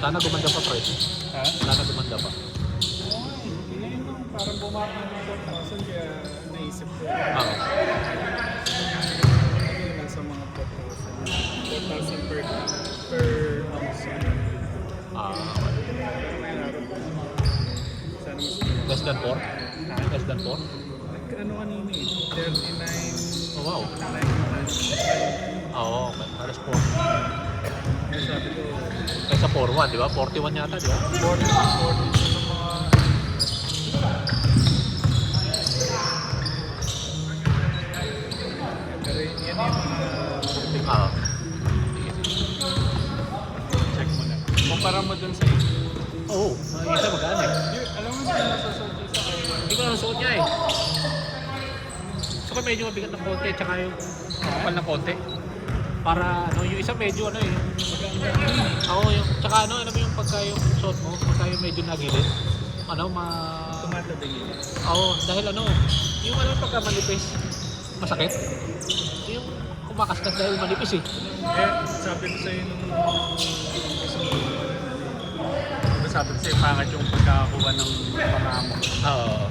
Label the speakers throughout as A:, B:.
A: Sana gumanda pa, pre.
B: Ha?
A: Sana gumanda pa.
B: Oo, yun yung parang bumaba ng 4,000 kaya naisip ko.
A: Oo.
B: Yun sa mga 4,000. 4,000 per ounce. Sana mas
A: Less than 4? Less than 4?
B: ano kanina eh, 39.
A: Oh, wow. Oo, okay. Halos 4.
B: Kaya sabi ko,
A: Kaysa 4-1, di ba? 41 yata, di ba?
B: 40 ng mga... Pero yan yung mga...
A: Oo.
B: Check mo na. Kumpara mo dun sa iyo.
A: Oo, isa magkano eh.
B: Alam mo hindi mo nasusuot yung sa kayo.
A: Hindi ko na nasuot niya eh. Saka medyo mabigat ng konti, tsaka yung kapal ng konti. Para ano, yung isa medyo ano eh. Oo, yung, tsaka ano, alam mo yung pagka yung suot mo, pagka yung medyo nagilid. Ano,
B: Tumatabingin.
A: Oo, dahil ano, yung ano pagka manipis, masakit. Yung kumakaskas dahil manipis eh.
B: Eh, sabi ko sa'yo nung sabi ko sa'yo pangat yung pagkakakuha ng mga mo.
A: Oo.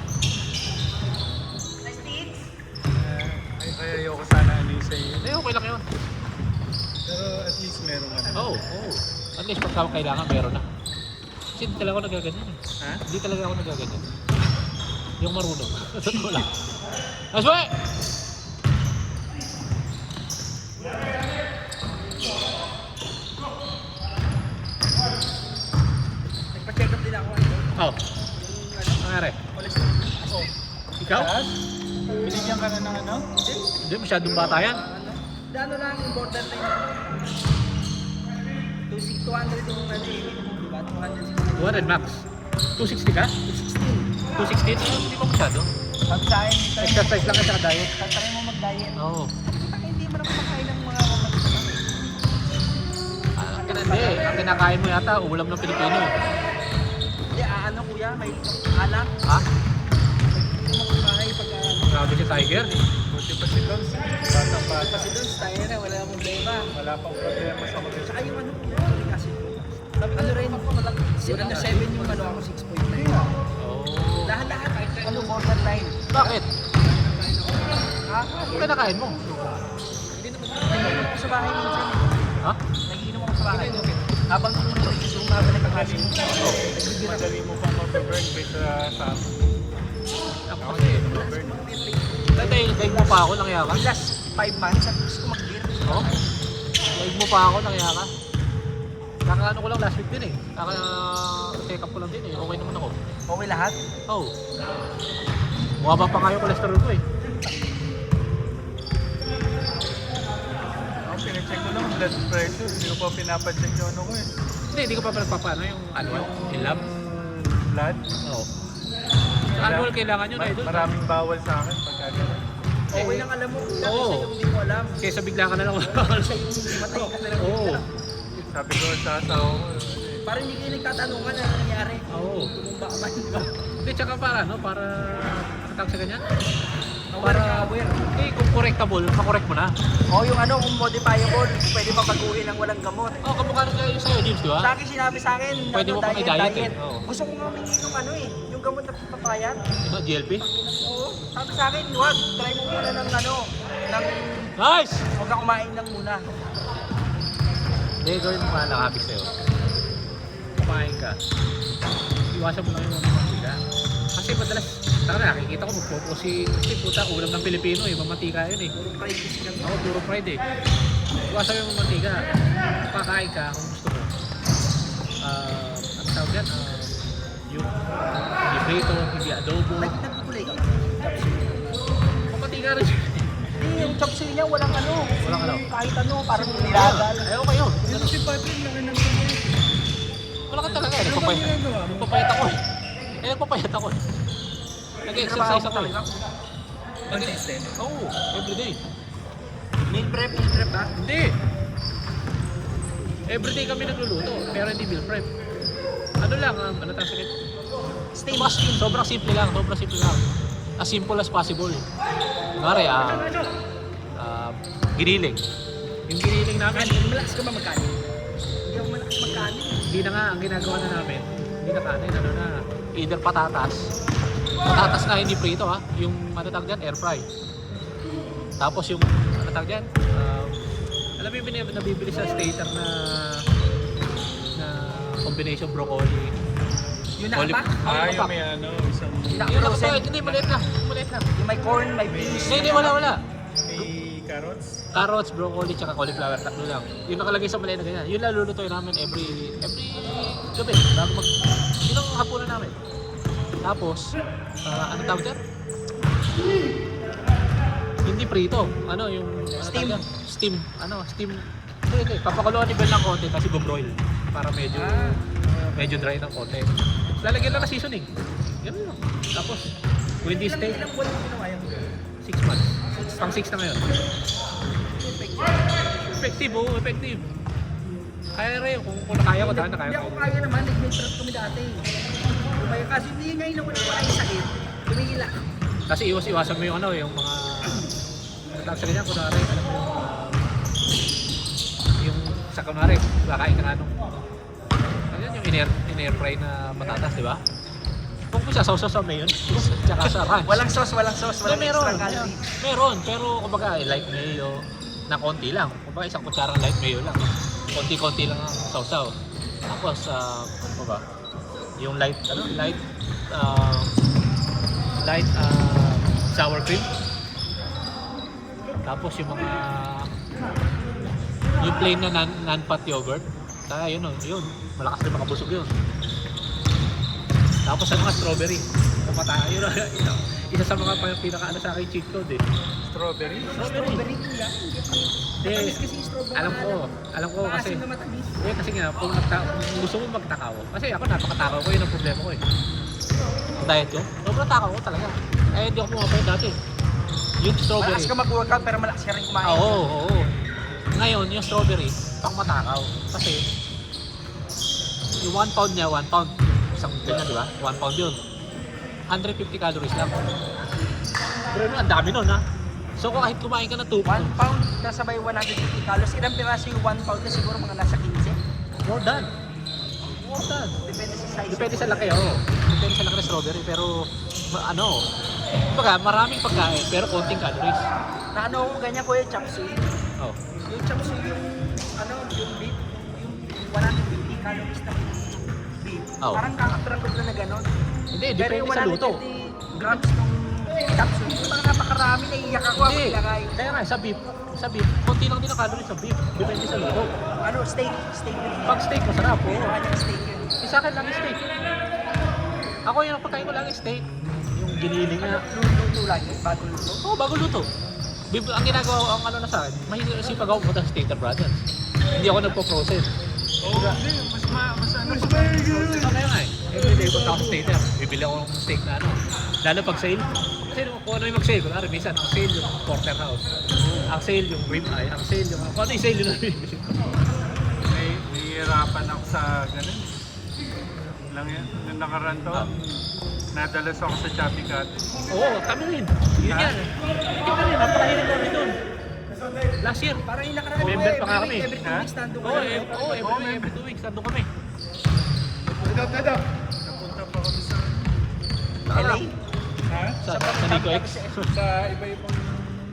B: Ay, ayoko sana ano yung sa'yo.
A: Hindi, okay lang yun.
B: Pero at least meron ka na.
A: Oo, oo. At least pagka kailangan, meron na. Kasi hindi talaga ako nagaganyan eh.
B: Ha?
A: Hindi talaga ako nagaganyan. Yung marunong. Totoo lang. Asway!
C: Nagpa-check up din ako.
A: Oh. Nangyari?
C: Oo.
A: Ikaw?
B: Binigyan ka na ng ano?
A: Hindi, masyadong bata yan.
C: Ano lang yung borderline ako. 200 yung ano eh. Diba? 260.
A: 200 max. 260 ka? 216? Hindi pa masyado.
C: Sabi sa akin,
A: Exercise lang kasi diet.
C: try mo mag-diet.
A: Oo.
C: Hindi mo na kumakain ng mga matutulog.
A: Hindi, ang kinakain mo yata, ulam ng Pilipino.
C: Hindi, ano kuya, may alak.
A: Ha?
C: Hindi mo kumakain pag
A: Grabe si Tiger.
B: Buti pa si Dons. Batang bata.
C: kasi doon, tayo na, wala nang problema.
B: Wala pang problema sa mga.
C: Tsaka yung ano kuya, kasi ano rin, sila na 7 yung ano ako 6.9.
A: Oo.
C: Lahat-lahat, ano borderline.
A: Bakit?
C: Ha?
A: Ano kinakain mo?
C: Hindi naman, nagiinom ako sa bahay minsan.
A: Ha?
C: Nagiinom ako sa bahay. Habang yung habang nagkakasin.
B: Madali mo pang mag-burn kaysa sa amin.
A: Ako kasi, daig mo pa ako, nangyaya ka?
C: Last 5 months, at gusto ko mag-beer.
A: Oo. Daig mo pa ako, nangyaya ka? Kakaano ko lang last week din eh. Kaka-check up ko lang din eh. Okay naman ako.
C: Okay lahat?
A: Oo. Bumaba pa nga yung cholesterol ko eh.
B: Ako pinacheck ko lang blood pressure. Hindi ko pa pinapacheck yung ano ko eh.
A: Hindi ko pa nagpapaano yung annual. Yung lab.
B: Blood.
A: Oo. Sa annual kailangan yun eh.
B: Maraming bawal sa akin pagka gano'n.
C: Okay lang alam mo.
A: Oo.
C: Kasi hindi mo alam.
A: Kesa bigla ka na lang.
C: Matay ka na lang.
A: Oo.
B: Sabi ko sa asawa ko,
C: Parang hindi kayo nagtatanungan na nangyari.
A: Oo.
C: Tumumba ka man.
A: Hindi, tsaka para ano, para ano tawag sa ganyan?
C: Aware ka, aware.
A: Eh, kung correctable, makorek mo na.
C: O yung ano, kung modifiable, pwede pa baguhin ng walang gamot.
A: Oo, kamukha rin kayo sa'yo, James, di ba?
C: Sa akin sinabi sa akin,
A: Pwede mo pang i-diet eh. Oo.
C: Gusto ko nga humingi ng ano eh, yung gamot na papayat.
A: Diba, GLP?
C: Oo. Sabi sa akin, wag, try mo muna ng ano, ng,
A: Nice!
C: huwag ka kumain lang muna.
A: Hindi, gawin mo nga lang habis sa'yo. Kumain ka. Iwasan mo na yung mga mantika. Kasi madalas, nakikita ko magpopo si puta, ulam ng Pilipino eh, mamantika yun eh.
C: Puro fried fish lang.
A: Ako, puro fried eh. Iwasan mo yung mamantika. Kakain ka kung gusto mo. Ano tawag yan? Yung hindi prito, hindi adobo.
C: Nagkukulay ka ba? Chopsuey.
A: Mamantika rin siya.
C: Hindi, yung chopsuey niya, walang ano.
A: Walang ano?
C: Kahit ano, parang nilagal.
A: Ay, okay yun.
B: Dito si Patrick, laki ng kamay.
A: Wala ka talaga eh.
B: Ano ba ginagawa mo?
A: Nagpapayat ako eh. Nagpapayat ako eh. Nag-exercise ako eh.
B: Consistent.
A: Oo, everyday.
C: Meal prep ba?
A: Hindi. Everyday kami nagluluto, pero hindi meal prep. Ano lang, ano tawag sakit?
C: Stainless.
A: Sobrang simple lang, sobrang simple lang. As simple as possible. Kunwari, giniling. Yung giniling namin,
C: Malakas ka ba magkain? Hindi ako malakas magkanin.
A: Hindi na nga, ang ginagawa na namin, hindi na kanin, ano na, either patatas. Patatas na hindi prito ha, yung matatag dyan, air fry. Tapos yung matatag dyan, alam mo yung nabibili sa stater na combination broccoli.
C: Yung
A: Olive.
C: nakapa?
B: Yung may ano, isang
A: Yung nakapag, hindi, maliit lang.
C: Yung may corn, may beans.
A: Hindi, wala.
B: may carrots.
A: Carrots, broccoli, tsaka cauliflower, tatlo lang. Yung nakalagay sa maliit na ganyan. Yun lulutuin namin every gabi. Bago yun ang hapunan namin. Tapos, ano tawag dyan? Hindi prito. Ano yung...
C: Steam.
A: Steam. Steam. Hindi. Papakuluan ni Bel ng konti, kasi go-broil. Para medyo dry ng konti. Lalagyan lang na seasoning. Ganun lang. Tapos, kung hindi steak,
C: Ilang buwan yung ginawa yun?
A: 6 months. Pang 6 na ngayon. Effective. Kaya rin, kung nakaya ko, dahil nakaya
C: Hindi
A: ko.
C: ako kaya naman, nag-make prep kami dati. Kumaya kasi hindi ngayon ako wala yung sakit. Tumigil ako.
A: Kasi iwas-iwasan mo yung yung mga... Natawag sa ganyan, kunwari, alam mo yung sa kunwari, kakain ka nga nung... Ayan yung in-air fry na patatas, di ba? Kung siya, sauce sa mayon, tsaka sa ranch.
C: Walang sauce, walang
A: Meron,
C: extra calorie.
A: meron, pero kumbaga light mayo na konti lang. Kumbaga isang kutsarang light mayo lang. Konti-konti lang ang sausaw. Tapos, ano ba? Yung light sour cream. Tapos yung mga yung plain na non-fat yogurt. Kaya yun, malakas rin makabusog yun. Tapos ang mga strawberry. Yun, isa sa mga pinaka sa akin cheat code eh.
B: Strawberry.
C: Strawberry kuya. Matamis kasi yung strawberry.
A: Alam ko kasi.
C: Maasim na matamis.
A: Kasi nga, kung gusto mo magtakaw. Kasi ako napakatakaw ko, yun ang problema ko eh. Ang diet ko, sobrang takaw ko talaga. Eh, hindi ako pumapayat dati. Yung strawberry.
C: Malakas ka mag-workout pero malakas ka rin kumain.
A: Oo. Ngayon, yung strawberry, pang matakaw. Kasi, yung 1 pound niya, 1 pound. Isang ganyan, di ba? 1 pound yun. 150 calories lang. Pero ang dami nun ha. So kung kahit kumain ka na 2
C: 1
A: pounds,
C: pound kasabay 150 calories. Ilang piraso yung 1 pound na siguro mga nasa 15.
A: more than.
C: Depende sa size.
A: Depende sa laki, oo. Depende sa laki ng strawberry, pero kumbaga maraming pagkain, pero konting calories.
C: Na ano ko ganyan kuya, chop suey.
A: Oh.
C: Yung chop suey yung yung beef, yung 150 calories na beef.
A: Oh.
C: Parang kakatrangkot na gano'n.
A: Hindi,
C: Pero
A: depende
C: yung
A: sa luto.
C: 150 grams ng chop suey, yung mga napakarami, naiiyak ako ako
A: Hindi,
C: ilagay.
A: kaya nga, sa beef, konti lang din ang calories sa beef. Depende sa luto.
C: Ano, steak.
A: Pag steak, masarap, oo.
C: Yung kanyang steak yun.
A: Sa akin lang steak. Ako yung pagkain ko lang steak. Yung giniling na.
C: Luto lang yun, bago luto.
A: Oo, bago luto. Ang ginagawa ko, ang na sa akin, masipag ako punta sa Stater Brothers. Hindi ako nagpo-process.
B: Hindi, mas ano.
A: So kaya nga eh, everyday punta ako sa Stater. Bibili ako ng steak na lalo pag sale. Kasi kung ano yung mag-sale, kunwari minsan, ang sale yung porterhouse. Ang sale yung rib eye, ang sale yung... Kung ano yung sale yun ang bibili ko.
B: Nahihirapan ako sa ganun. Lang yan. Nung nakaraan taon, nadalas ako sa Chubby Cat.
A: Oo, kami rin. Yun yan. Kami rin, napakahilig kami dun. Last year,
C: Parang yung nakaraan
A: member pa nga kami.
C: every 2 weeks nandun
A: Oo,
C: ka.
A: every 2 weeks, nandun kami.
B: Napunta pa kami sa...
C: LA?
B: Ha?
A: Sa Nico X.
B: Sa iba-ibang...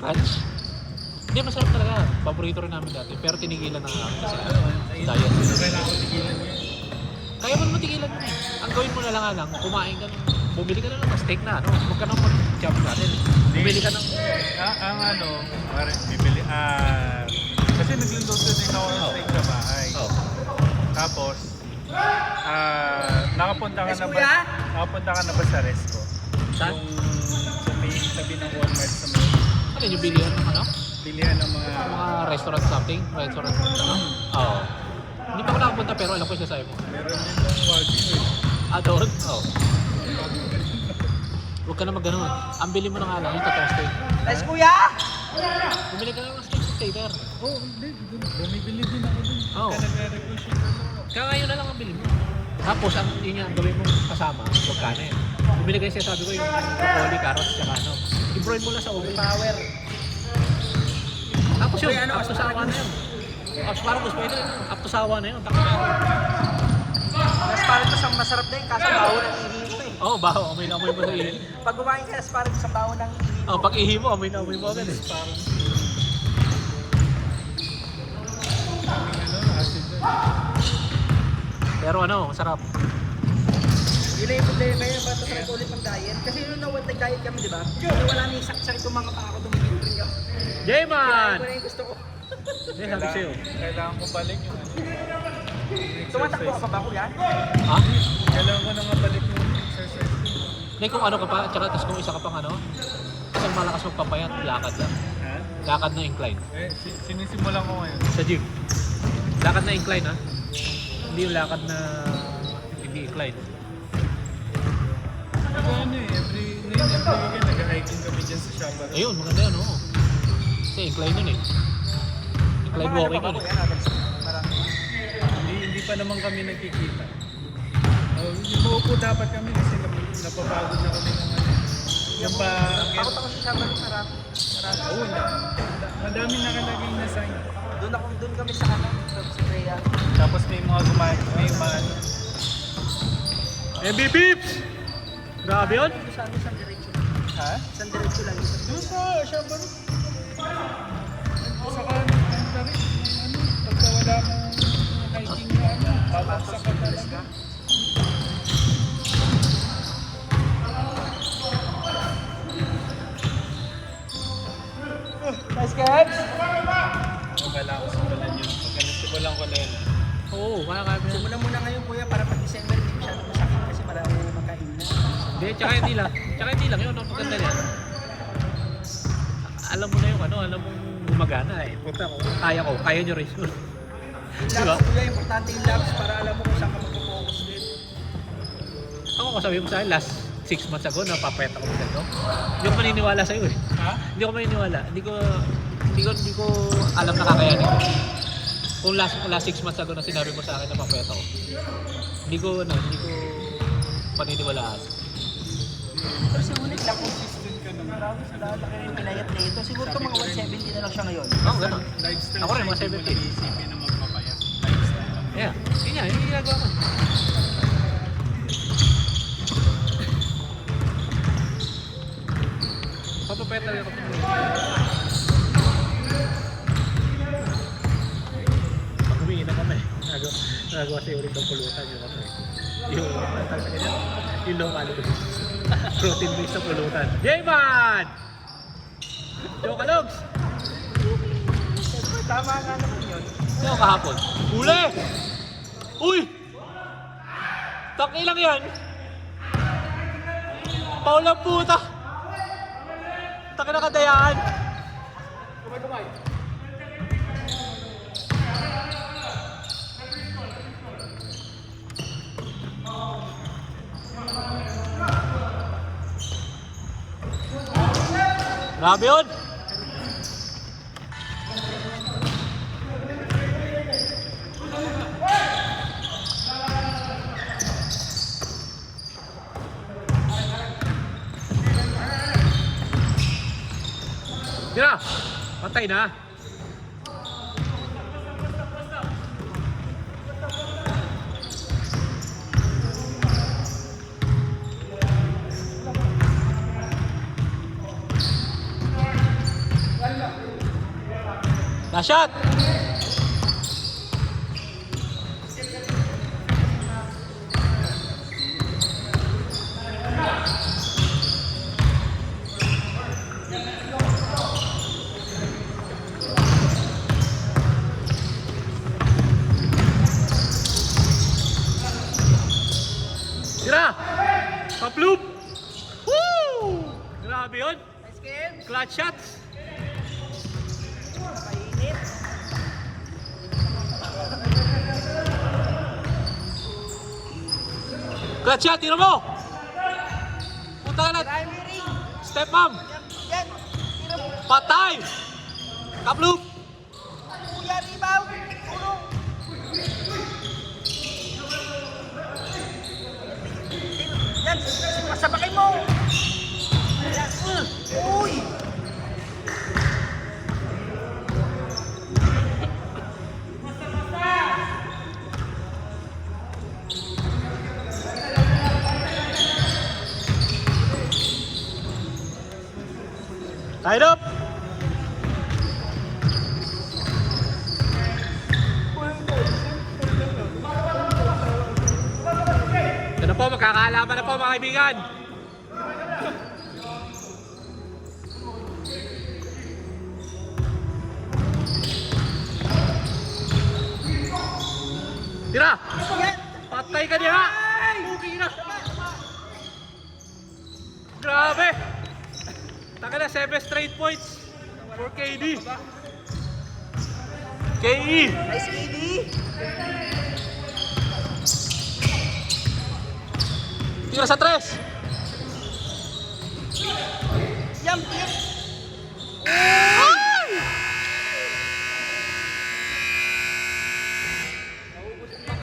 A: Punch? Hindi, masarap talaga. Paborito rin namin dati. Pero tinigilan na nga kami kasi diet.
B: Kailangan ko tigilan niya.
A: Kaya mo naman tigilan yun eh. Ang gawin mo na lang, kumain ka ng... Bumili ka na ng steak na, ano? Huwag ka nang mag-jump natin. Bumili ka ng...
B: Ang ano, pare, bibili, kasi nagluluto din ako ng steak sa bahay.
A: Oh.
B: Tapos, nakapunta ka na ba?
C: Kuya?
B: Nakapunta ka na ba sa resto?
A: Saan?
B: Yung sa may tabi ng Walmart sa may
A: Ano yung bilihan ng ano?
B: bilihan ng mga...
A: Mga restaurant something? Restaurant ano? Oo. Hindi pa ako nakapunta pero alam ko yung sasabi mo.
B: Meron din ng Wagyu eh.
A: Doon? Oo. Huwag ka na mag-ganon. Ang bili mo na nga lang, yung totoong steak.
C: Nice kuya!
A: Bumili ka na ng steak sa Stater.
B: Oo, hindi. Bumibili din ako dun.
A: Oo.
B: Kaya nagre-request yung ano.
A: Kaya ngayon na lang ang bili mo. Tapos ang yun nga, ang gawin mo kasama, huwag kanin. Bumili kayo siya, sabi ko yung broccoli, carrots, tsaka ano. I-broil mo lang sa oven.
C: Power.
A: Tapos yun,
C: Kuya, ano,
A: tapos sa
C: ano,
A: ano yun. Asparagus, pwede. Up to sawa na yun. Taka na.
C: Asparagus ang masarap din, kaso baho ng ihi mo eh.
A: Oo, baho. Amoy na amoy mo sa ihi.
C: Pag kumain ka ng asparagus, ang baho ng ihi mo.
A: Oh, pag ihi mo, amoy na amoy mo agad eh.
B: Acid doon.
A: Pero ano, masarap.
C: Yun na yung problema yun, ba't try ko ulit mag-diet? Kasi yun na nag-diet kami, di ba? Wala na yung sakit itong mga paa ko, tumigil rin ako.
A: Jayman!
C: Kaya ko na yung gusto ko.
A: Eh, sabi ko sa'yo.
B: Kailangan ko balik yung ano.
C: Tumatakbo ka pa ba, kuya?
A: Ha?
B: Kailangan ko na nga balik yung exercise.
A: Hindi, kung ano ka pa, tsaka tapos kung isa ka pang ano, isang malakas magpapayat, lakad lang.
B: Ha?
A: Lakad na incline.
B: Sinisimulan ko ngayon.
A: Sa gym. Lakad na incline ha. Hindi yung lakad na hindi incline.
B: Ako ano eh, every weekend nag-hiking kami dyan sa Shabbat.
A: Ayun, maganda yun, oo. Kasi incline yun eh. Incline walking yun eh.
C: Marami.
B: Hindi pa naman kami nagkikita. Umuupo dapat kami kasi napapagod na kami ng ano. Yung pa...
C: Takot ako sa Shabbat, marami.
B: Oo, madaming nakalagay na sign.
C: Doon kami sa kanan, sa Freya.
B: Tapos may mga may mga...
A: MB Pips! Grabe yun.
C: Sa isang diretso.
B: Ha?
C: Isang diretso lang.
B: Doon sa Shabbat. Sa kanan, ano, pagka wala mong hiking na ano, babaksak ka talaga.
C: Nice catch!
B: Wala ko sa balan yun. Pagka nasimulan ko na yun.
A: Oo, kaya kaya mo.
C: Simulan muna ngayon, kuya, para pag December, hindi masyado masakit kasi marami na makain na.
A: Hindi, tsaka hindi lang. Tsaka hindi lang yun, ang maganda niyan. Alam mo na yung ano, alam mong gumagana eh. Punta ko, kaya nyo rin yun.
C: Yung
A: Diba?
C: labs, kuya, importante yung labs para alam mo kung saan ka mag-focus din.
A: Ako ko sabi mo sa akin, last 6 months ago, napapayat ako ng ganito. Hindi ko maniniwala sa'yo eh.
B: Ha?
A: Hindi ko maniniwala. Hindi ko alam na kakayanin ko. Kung last 6 months ago na sinabi mo sa akin na papayat ako. Hindi ko paniniwalaan.
C: Pero si Unik lang consistent ka naman. Marami sa lahat na kayo pinayat na ito. Siguro ito mga 170 na lang siya ngayon.
A: Oo, gano'n.
B: Lifestyle
A: Ako rin, mga
B: siya, hindi mo
A: 17.
B: naisipin na magpapayat. Lifestyle.
A: Yeah, yun yan, yung ginagawa ko. Papapayat talaga ako. Pag humingi na kami, nagawa si ulit ng pulutan yung kami. Yung low calorie. Protein based na pulutan. Jayman! Jokalogs!
C: Tama nga naman yun.
A: Sino kahapon? Huli! Uy! Takilang yan! Paulang puta! Taki na kadayaan! Kumay! Grabe yun! Tira! Patay na! Shot! Tira! Kaploop! Woo! Grabe yun!
C: Nice game.
A: Clutch shots!
C: Mainit.
A: Clutch shot! Tira mo! Punta ka na!
C: Primary.
A: Step mom!
C: Yan. Tira mo.
A: Patay! Kaploop!
C: Kuya, rebound. Tulong. Yan. Pasabakay mo. Yan. Uy.
A: Line up! Ito na po, magkakaalaman na po mga kaibigan. Tira! Patay ka niya! Pugi na! Grabe! Taka na, 7 straight points for KD. KE!
C: Nice KD!
A: Tira sa 3!
C: Yum! Yum!